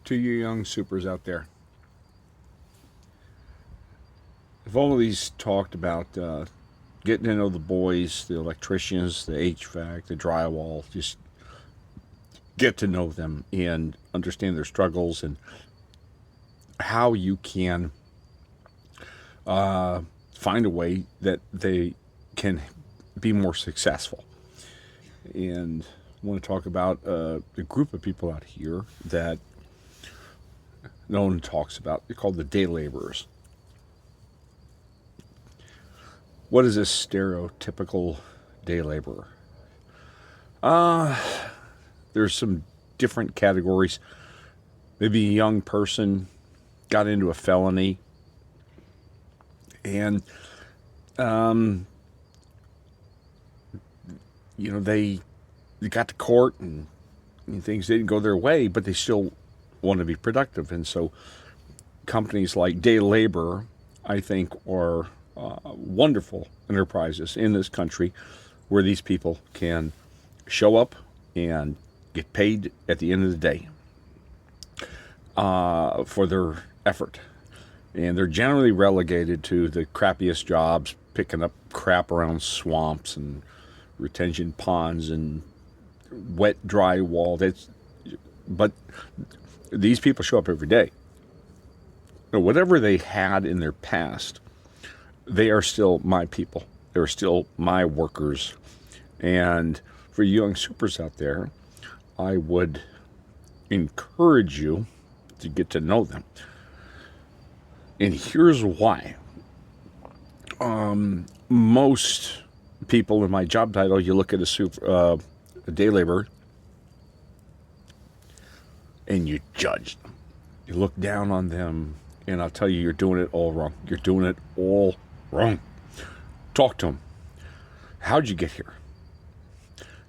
To you young supers out there, if all of these talked about getting to know the boys, the electricians, the HVAC, the drywall, just get to know them and understand their struggles and how you can find a way that they can be more successful. And I want to talk about a group of people out here that no one talks about. They're called the day laborers. What is this stereotypical day laborer? There's some different categories. Maybe a young person got into a felony and they got to court and things didn't go their way, but they still want to be productive. And so companies like Day Labor, I think, are wonderful enterprises in this country where these people can show up and get paid at the end of the day for their effort. And they're generally relegated to the crappiest jobs, picking up crap around swamps and retention ponds and wet drywall. But these people show up every day. Whatever they had in their past, they are still my people. They're still my workers. And for you young supers out there, I would encourage you to get to know them. And here's why. Most people in my job title, you look at a day laborer and you judge them. You look down on them, and I'll tell you, you're doing it all wrong. You're doing it all wrong. Talk to them. How'd you get here?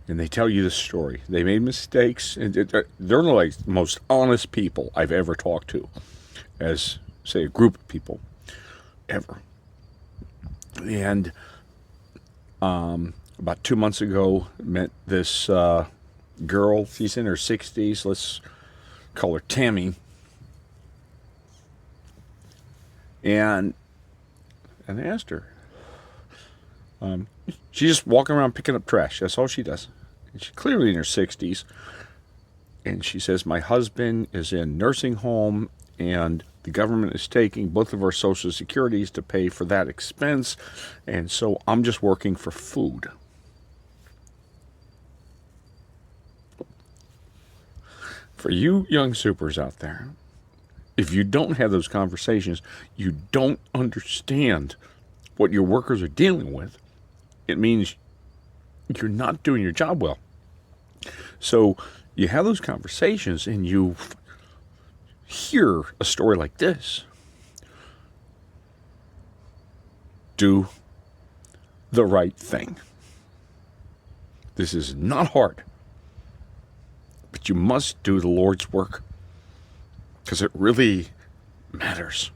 And they tell you the story. They made mistakes, and they're like the most honest people I've ever talked to, as, say, a group of people ever. And about 2 months ago, met this girl. She's in her 60s. Let's call her Tammy. And I asked her. She's just walking around picking up trash. That's all she does. And she's clearly in her 60s. And she says, my husband is in nursing home, and the government is taking both of our Social Securities to pay for that expense. And so I'm just working for food. For you young supers out there, if you don't have those conversations, you don't understand what your workers are dealing with. It means you're not doing your job well. So you have those conversations and you hear a story like this. Do the right thing. This is not hard, but you must do the Lord's work because it really matters.